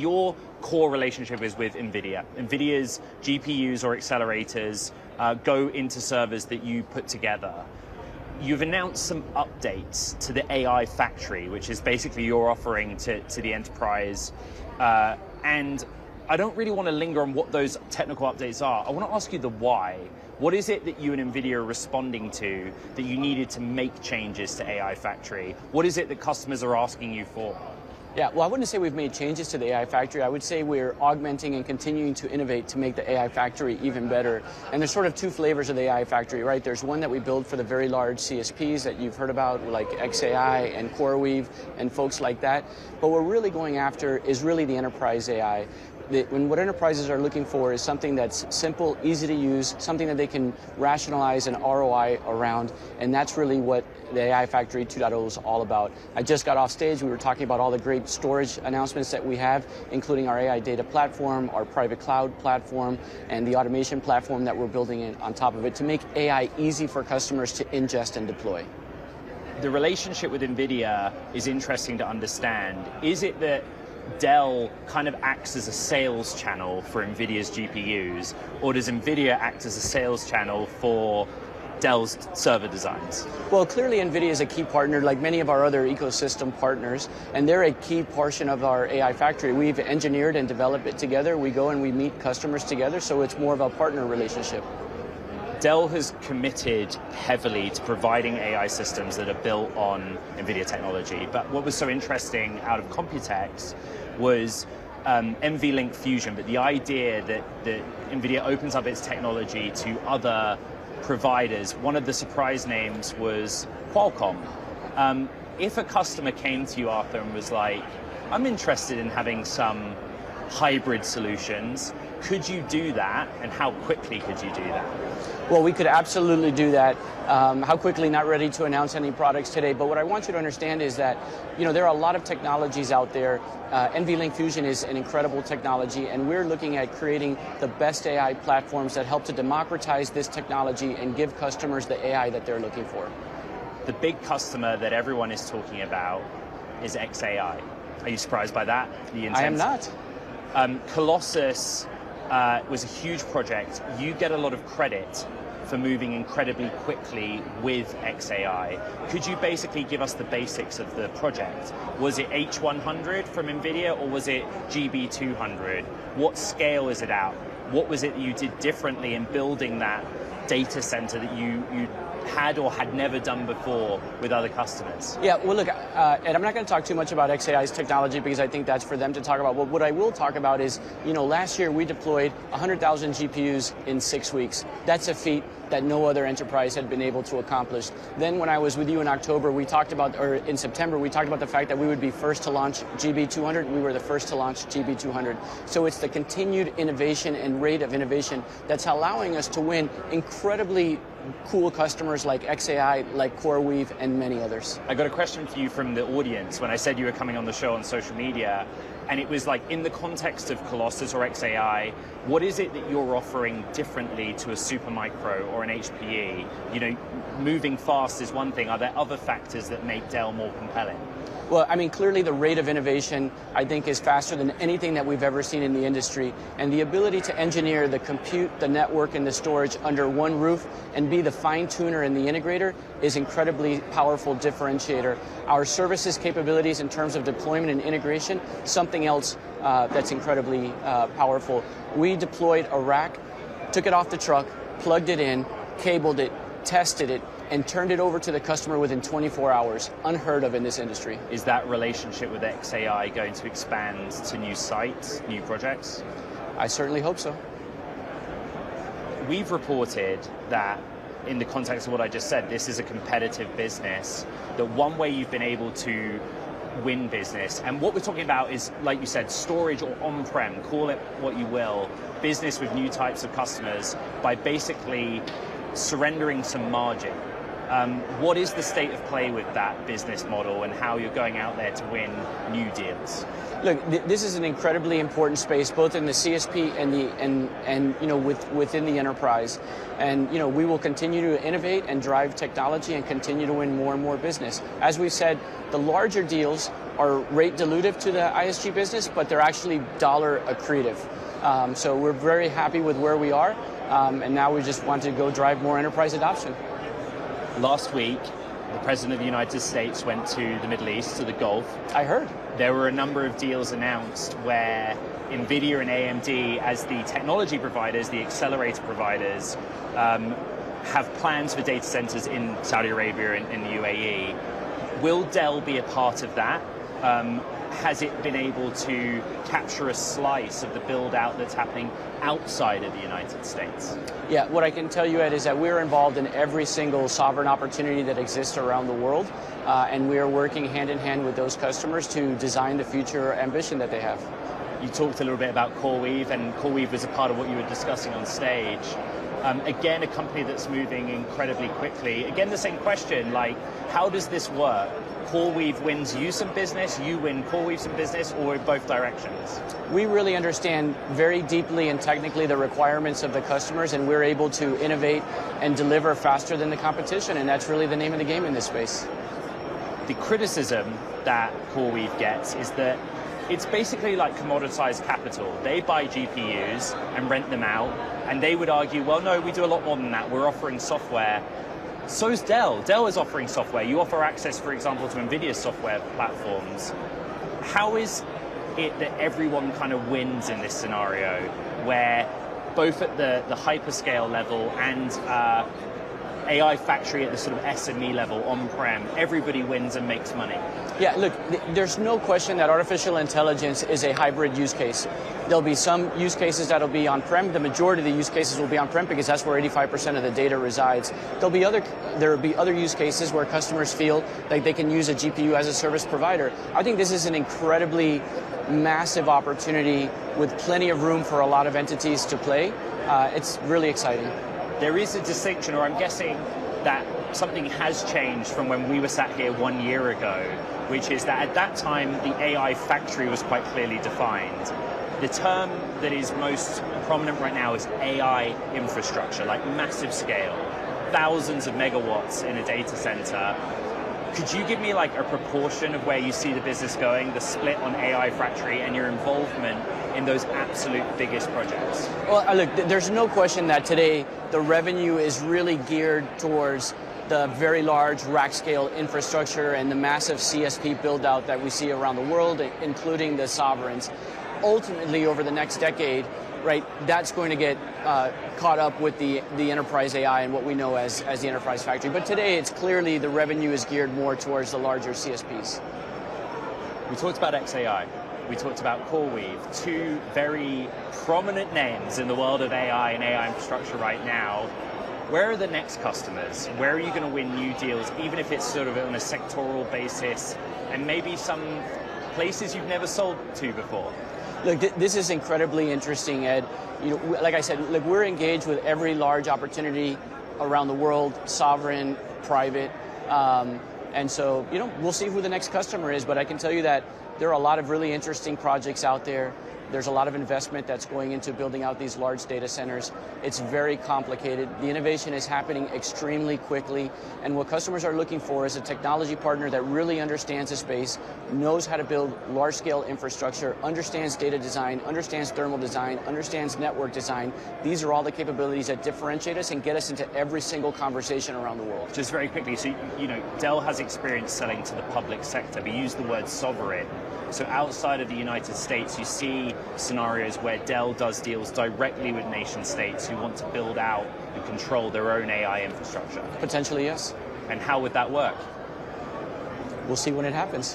Your core relationship is with Nvidia. Nvidia's GPUs or accelerators go into servers that you put together. You've announced some updates to the AI factory, which is basically your offering to the enterprise. And I don't really want to linger on what those technical updates are. I want to ask you the why. What is it that you and Nvidia are responding to that you needed to make changes to AI factory? What is it that customers are asking you for? Yeah, well, I wouldn't say we've made changes to the AI factory. I would say we're augmenting and continuing to innovate to make the AI factory even better. And there's sort of two flavors of the AI factory, right? There's one that we build for the very large CSPs that you've heard about, like xAI and CoreWeave and folks like that. But what we're really going after is really the enterprise AI. What enterprises are looking for is something that's simple, easy to use, something that they can rationalize an ROI around, and that's really what the AI Factory 2.0 is all about. I just got off stage, we were talking about all the great storage announcements that we have, including our AI data platform, our private cloud platform, and the automation platform that we're building on top of it to make AI easy for customers to ingest and deploy. The relationship with Nvidia is interesting to understand. Is it that Dell kind of acts as a sales channel for Nvidia's GPUs, or does Nvidia act as a sales channel for Dell's server designs? Well, clearly Nvidia is a key partner, like many of our other ecosystem partners, and they're a key portion of our AI factory. We've engineered and developed it together. We go and we meet customers together, so it's more of a partner relationship. Dell has committed heavily to providing AI systems that are built on Nvidia technology. But what was so interesting out of Computex was NVLink Fusion, but the idea that Nvidia opens up its technology to other providers. One of the surprise names was Qualcomm. If a customer came to you, Arthur, and was like, I'm interested in having some hybrid solutions, could you do that, and how quickly could you do that? Well, we could absolutely do that. How quickly, not ready to announce any products today, but what I want you to understand is that, there are a lot of technologies out there. NVLink Fusion is an incredible technology, and we're looking at creating the best AI platforms that help to democratize this technology and give customers the AI that they're looking for. The big customer that everyone is talking about is xAI. Are you surprised by that? I am not. Colossus was a huge project. You get a lot of credit for moving incredibly quickly with xAI. Could you basically give us the basics of the project? Was it H100 from Nvidia, or was it GB200? What scale is it at? What was it that you did differently in building that data center that you had or had never done before with other customers? Yeah, well, look, and I'm not going to talk too much about xAI's technology because I think that's for them to talk about. What I will talk about is, last year we deployed 100,000 GPUs in 6 weeks. That's a feat that no other enterprise had been able to accomplish. Then when I was with you in October, in September, we talked about the fact that we would be first to launch GB200. We were the first to launch GB200. So it's the continued innovation and rate of innovation that's allowing us to win incredibly cool customers like xAI, like CoreWeave, and many others. I got a question for you from the audience when I said you were coming on the show on social media, and it was like, in the context of Colossus or xAI, what is it that you're offering differently to a Supermicro or an HPE? Moving fast is one thing. Are there other factors that make Dell more compelling? Well, I mean, clearly the rate of innovation, I think, is faster than anything that we've ever seen in the industry. And the ability to engineer the compute, the network, and the storage under one roof and be the fine-tuner and the integrator is incredibly powerful differentiator. Our services capabilities in terms of deployment and integration, something else that's incredibly powerful. We deployed a rack, took it off the truck, plugged it in, cabled it, tested it, and turned it over to the customer within 24 hours. Unheard of in this industry. Is that relationship with xAI going to expand to new sites, new projects? I certainly hope so. We've reported that, in the context of what I just said, this is a competitive business, that one way you've been able to win business, and what we're talking about is, like you said, storage or on-prem, call it what you will, business with new types of customers by basically surrendering some margin. What is the state of play with that business model and how you're going out there to win new deals? Look, this is an incredibly important space, both in the CSP and within the enterprise. And we will continue to innovate and drive technology and continue to win more and more business. As we said, the larger deals are rate dilutive to the ISG business, but they're actually dollar accretive. So we're very happy with where we are, and now we just want to go drive more enterprise adoption. Last week, the President of the United States went to the Middle East, to the Gulf. I heard. There were a number of deals announced where Nvidia and AMD, as the technology providers, the accelerator providers, have plans for data centers in Saudi Arabia and in the UAE. Will Dell be a part of that? Has it been able to capture a slice of the build out that's happening outside of the United States? Yeah, what I can tell you, Ed, is that we're involved in every single sovereign opportunity that exists around the world, and we are working hand in hand with those customers to design the future ambition that they have. You talked a little bit about CoreWeave, and CoreWeave was a part of what you were discussing on stage. Again, a company that's moving incredibly quickly. Again, the same question, like, how does this work? CoreWeave wins you some business, you win CoreWeave some business, or in both directions? We really understand very deeply and technically the requirements of the customers, and we're able to innovate and deliver faster than the competition, and that's really the name of the game in this space. The criticism that CoreWeave gets is that it's basically like commoditized capital. They buy GPUs and rent them out, and they would argue, well, no, we do a lot more than that. We're offering software. So's Dell. Dell is offering software. You offer access, for example, to Nvidia's software platforms. How is it that everyone kind of wins in this scenario, where both at the hyperscale level and AI factory at the sort of SME level, on-prem, everybody wins and makes money? Yeah, look, there's no question that artificial intelligence is a hybrid use case. There'll be some use cases that'll be on-prem. The majority of the use cases will be on-prem because that's where 85% of the data resides. There will be other use cases where customers feel like they can use a GPU as a service provider. I think this is an incredibly massive opportunity with plenty of room for a lot of entities to play. It's really exciting. There is a distinction, or I'm guessing that something has changed from when we were sat here 1 year ago, which is that at that time, the AI factory was quite clearly defined. The term that is most prominent right now is AI infrastructure, like massive scale, thousands of megawatts in a data center. Could you give me like a proportion of where you see the business going, the split on AI factory and your involvement in those absolute biggest projects? Well, look, there's no question that today the revenue is really geared towards the very large rack scale infrastructure and the massive CSP build out that we see around the world, including the sovereigns. Ultimately, over the next decade, right, that's going to get caught up with the enterprise AI and what we know as the enterprise factory. But today, it's clearly the revenue is geared more towards the larger CSPs. We talked about XAI. We talked about CoreWeave, two very prominent names in the world of AI and AI infrastructure right now. Where are the next customers? Where are you going to win new deals, even if it's sort of on a sectoral basis, and maybe some places you've never sold to before? Look, this is incredibly interesting, Ed. Like I said, look, we're engaged with every large opportunity around the world, sovereign, private, and so we'll see who the next customer is. But I can tell you that there are a lot of really interesting projects out there. There's a lot of investment that's going into building out these large data centers. It's very complicated. The innovation is happening extremely quickly. And what customers are looking for is a technology partner that really understands the space, knows how to build large-scale infrastructure, understands data design, understands thermal design, understands network design. These are all the capabilities that differentiate us and get us into every single conversation around the world. Just very quickly, so Dell has experience selling to the public sector. We use the word sovereign. So outside of the United States, you see scenarios where Dell does deals directly with nation states who want to build out and control their own AI infrastructure. Potentially, yes. And how would that work? We'll see when it happens.